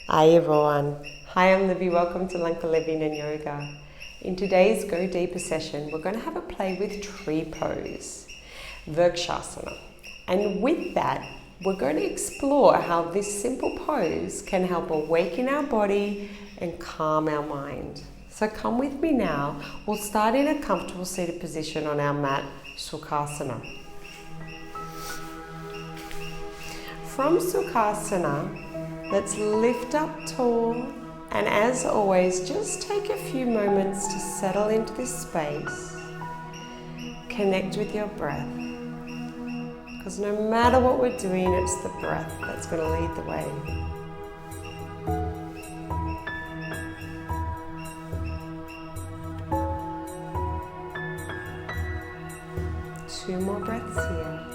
Hi everyone. Hi, I'm Livy. Welcome to Lanka Living and Yoga. In today's Go Deeper session, we're going to have a play with tree pose, Vrksasana. And with that, we're going to explore how this simple pose can help awaken our body and calm our mind. So come with me now. We'll start in a comfortable seated position on our mat, Vrksasana. From Vrksasana, let's lift up tall, and as always, just take a few moments to settle into this space. Connect with your breath, because no matter what we're doing, it's the breath that's going to lead the way. Two more breaths here.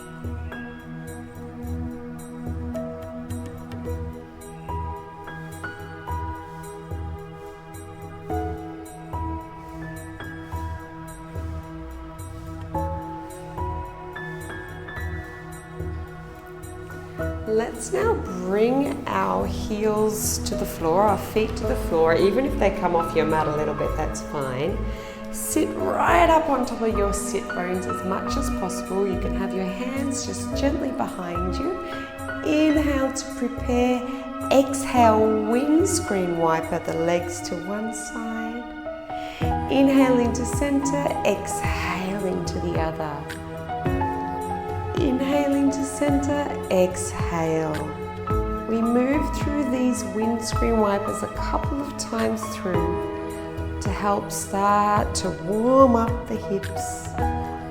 Let's now bring our heels to the floor, our feet to the floor. Even if they come off your mat a little bit, that's fine. Sit right up on top of your sit bones as much as possible. You can have your hands just gently behind you. Inhale to prepare. Exhale, windscreen wiper the legs to one side. Inhale into center, exhale into the other. Inhaling to center, exhale. We move through these windscreen wipers a couple of times through to help start to warm up the hips,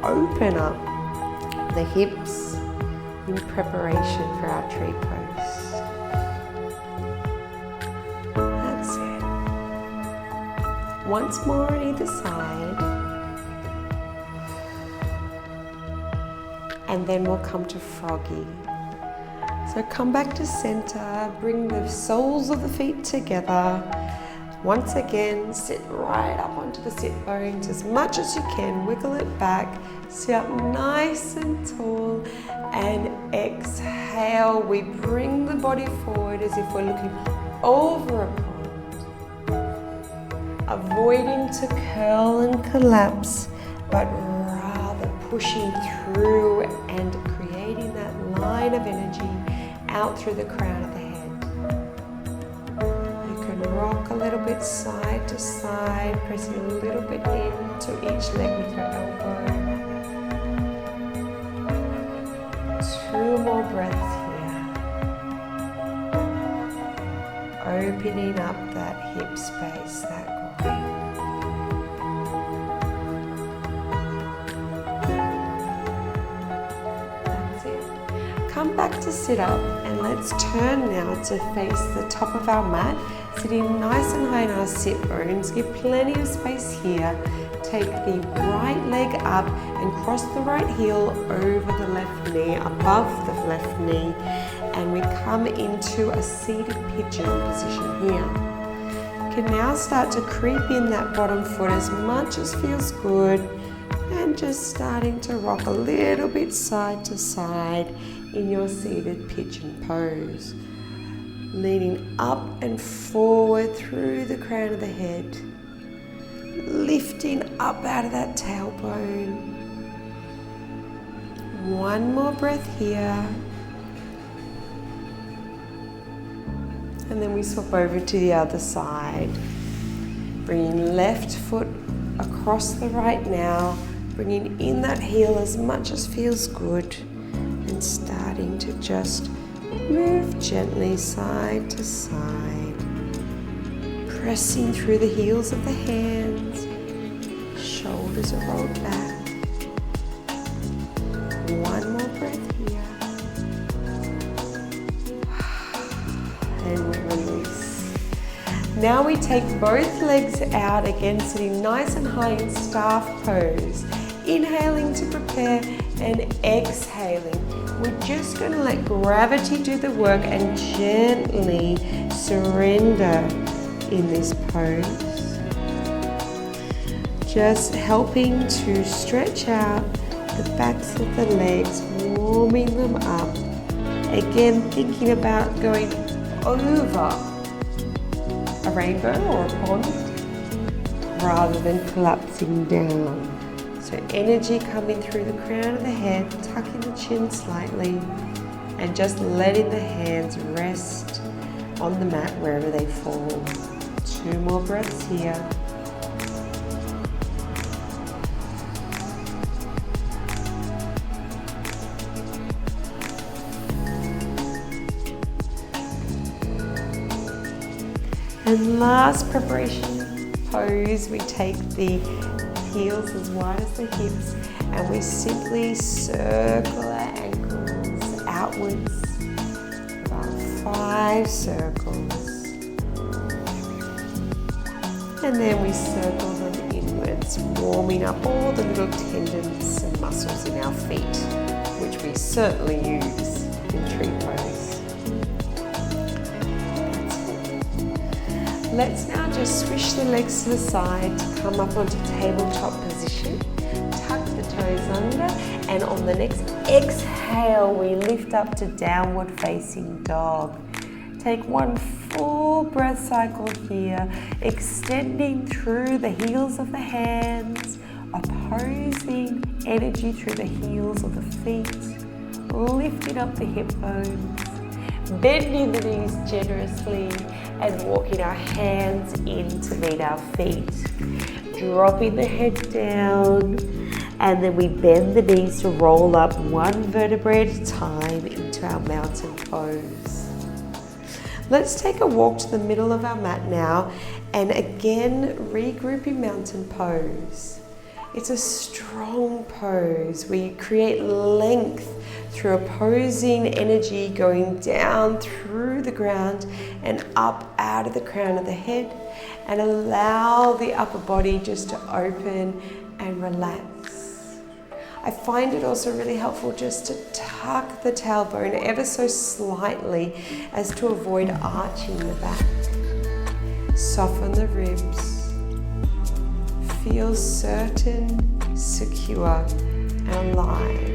open up the hips in preparation for our tree pose. That's it. Once more on either side. And then we'll come to froggy. So come back to center, bring the soles of the feet together. Once again, sit right up onto the sit bones as much as you can, wiggle it back, sit up nice and tall, and exhale. We bring the body forward as if we're looking over a pond, avoiding to curl and collapse, but pushing through and creating that line of energy out through the crown of the head. You can rock a little bit side to side, pressing a little bit into each leg with your elbow. Two more breaths here. Opening up that hip space, that groin. Come back to sit up, and let's turn now to face the top of our mat, sitting nice and high in our sit bones. Give plenty of space here. Take the right leg up and cross the right heel over the left knee, above the left knee, and we come into a seated pigeon position here. You can now start to creep in that bottom foot as much as feels good, and just starting to rock a little bit side to side in your seated pigeon pose. Leaning up and forward through the crown of the head. Lifting up out of that tailbone. One more breath here. And then we swap over to the other side. Bringing left foot across the right now. Bringing in that heel as much as feels good. And starting to just move gently side to side, pressing through the heels of the hands, shoulders are rolled back. One more breath here, and we release. Now we take both legs out again, sitting nice and high in staff pose, inhaling to prepare and exhaling. We're just going to let gravity do the work and gently surrender in this pose. Just helping to stretch out the backs of the legs, warming them up. Again, thinking about going over a rainbow or a pond, rather than collapsing down. So energy coming through the crown of the head, tucking the chin slightly, and just letting the hands rest on the mat wherever they fall. 2 more breaths here. And last preparation pose, we take the heels as wide as the hips and we simply circle our ankles outwards, about 5 circles. And then we circle them inwards, warming up all the little tendons and muscles in our feet, which we certainly use in tree pose. Let's now just swish the legs to the side to come up onto tabletop position. Tuck the toes under, and on the next exhale, we lift up to downward facing dog. Take 1 full breath cycle here, extending through the heels of the hands, opposing energy through the heels of the feet, lifting up the hip bones, bending the knees generously, and walking our hands in to meet our feet. Dropping the head down, and then we bend the knees to roll up 1 vertebrae at a time into our mountain pose. Let's take a walk to the middle of our mat now, and again regroup in mountain pose. It's a strong pose. We create length through opposing energy going down through the ground and up out of the crown of the head, and allow the upper body just to open and relax. I find it also really helpful just to tuck the tailbone ever so slightly as to avoid arching the back. Soften the ribs. Feel certain, secure, and alive.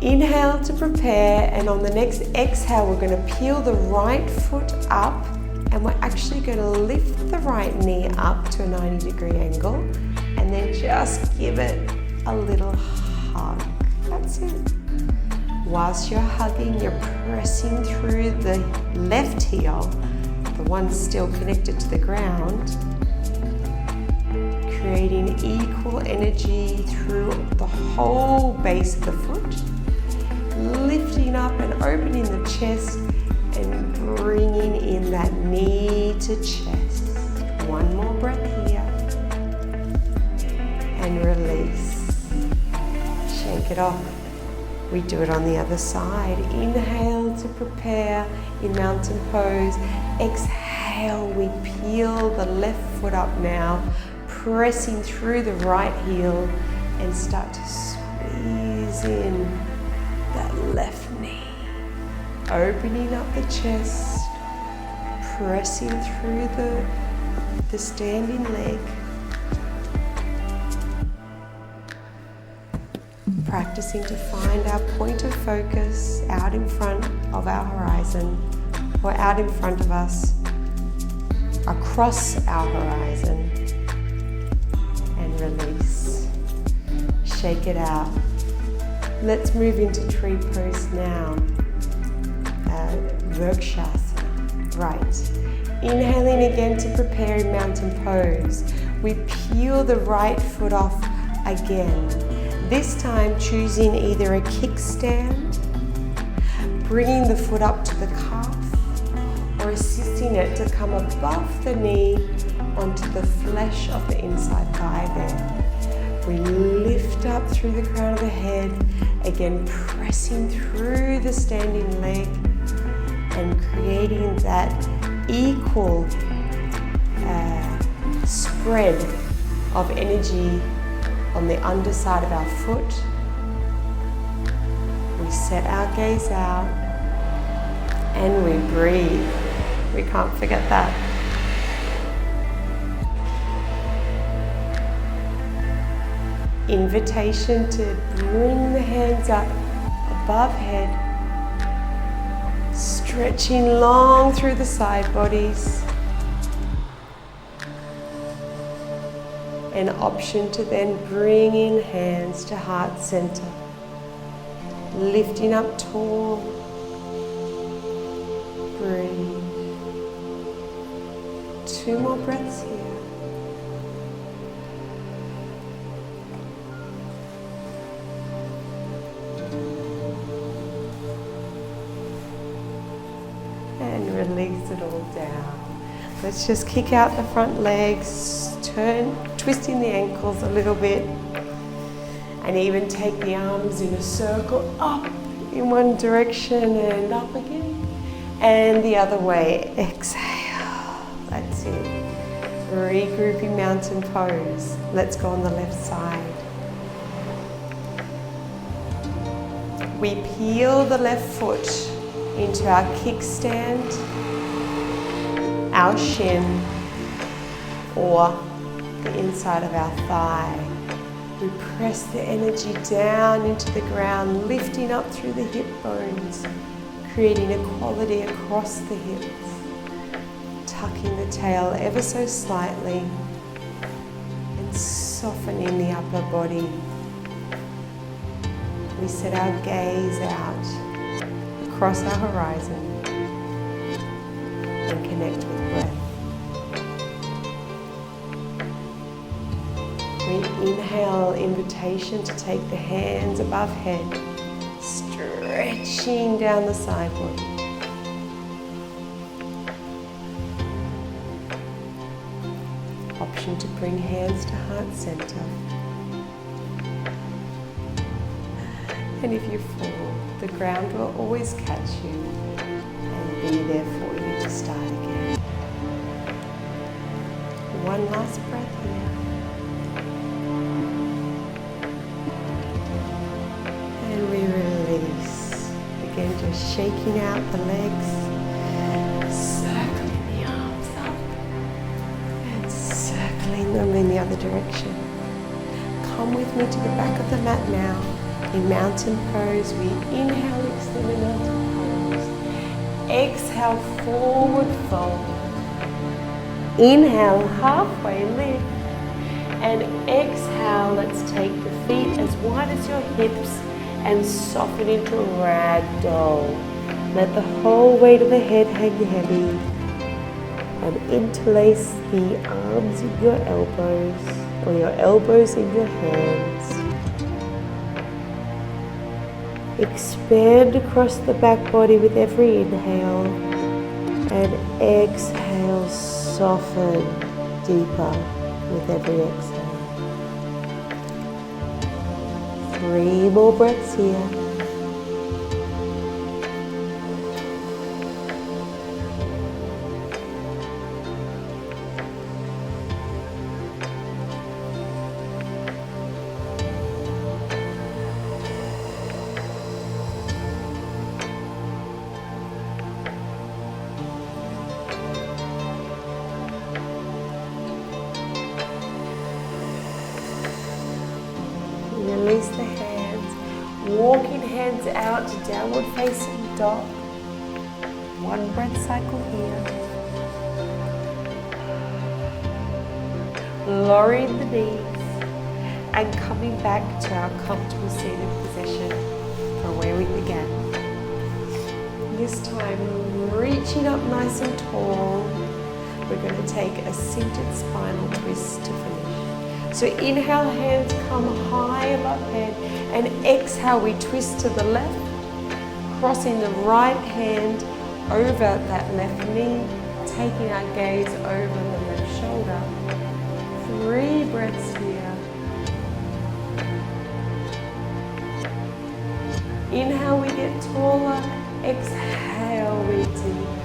Inhale to prepare, and on the next exhale, we're going to peel the right foot up, and we're actually going to lift the right knee up to a 90-degree angle, and then just give it a little hug. That's it. Whilst you're hugging, you're pressing through the left heel, the one still connected to the ground, creating equal energy through the whole base of the foot, lifting up and opening the chest and bringing in that knee to chest. 1 more breath here, and release. Shake it off. We do it on the other side. Inhale to prepare in mountain pose. Exhale, we peel the left foot up now, pressing through the right heel, and start to squeeze in that left knee. Opening up the chest, pressing through the standing leg. Practicing to find our point of focus out in front of our horizon, or out in front of us, across our horizon. Release. Shake it out. Let's move into tree pose now. Vrksasana. Right. Inhaling again to prepare in mountain pose. We peel the right foot off again. This time choosing either a kickstand, bringing the foot up to the calf, or assisting it to come above the knee onto the flesh of the inside thigh there. We lift up through the crown of the head, again pressing through the standing leg and creating that equal spread of energy on the underside of our foot. We set our gaze out and we breathe. We can't forget that. Invitation to bring the hands up above head, Stretching long through the side bodies. An option to then bring in hands to heart center. Lifting up tall. Breathe. 2 more breaths here. And release it all down. Let's just kick out the front legs, twisting the ankles a little bit, and even take the arms in a circle up in one direction and up again, and the other way. Exhale. That's it. Regrouping mountain pose. Let's go on the left side. We peel the left foot into our kickstand, our shin, or the inside of our thigh. We press the energy down into the ground, lifting up through the hip bones, creating equality across the hips, tucking the tail ever so slightly and softening the upper body. We set our gaze out across our horizon and connect with breath. We inhale, invitation to take the hands above head, stretching down the side body. Option to bring hands to heart center. And if you fall, the ground will always catch you and be there for you to start again. One last breath here. And we release. Again, just shaking out the legs, circling the arms up, and circling them in the other direction. Come with me to the back of the mat now. In mountain pose, we inhale, extend in mountain pose. Exhale, forward fold. Inhale, halfway lift. And exhale, let's take the feet as wide as your hips and soften into ragdoll. Let the whole weight of the head hang heavy. And interlace the arms in your elbows or your elbows in your hands. Expand across the back body with every inhale, and exhale, soften deeper with every exhale. 3 more breaths here. Release the hands, walking hands out to downward facing dog. 1 breath cycle here. Lowering the knees and coming back to our comfortable seated position from where we began. This time, reaching up nice and tall, we're going to take a seated spinal twist to finish. So inhale, hands come high above head, and exhale, we twist to the left, crossing the right hand over that left knee, taking our gaze over the left shoulder. 3 breaths here. Inhale, we get taller. Exhale, we deepen.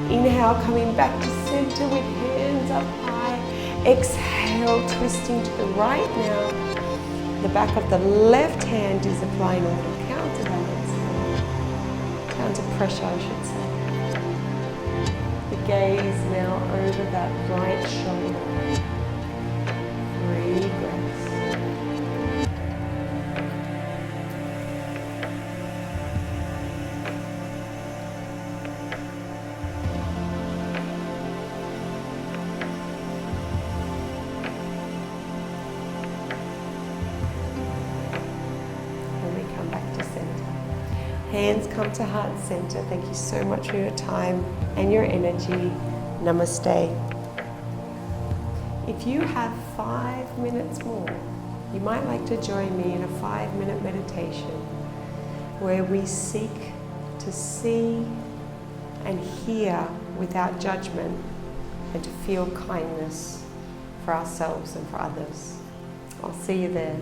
Inhale, coming back to center with hands up high. Exhale, twisting to the right now. The back of the left hand is applying a little counterbalance. Counter pressure, I should say. The gaze now over that right shoulder. 3 breaths. Hands come to heart center. Thank you so much for your time and your energy. Namaste. If you have 5 minutes more, you might like to join me in a 5-minute meditation where we seek to see and hear without judgment and to feel kindness for ourselves and for others. I'll see you there.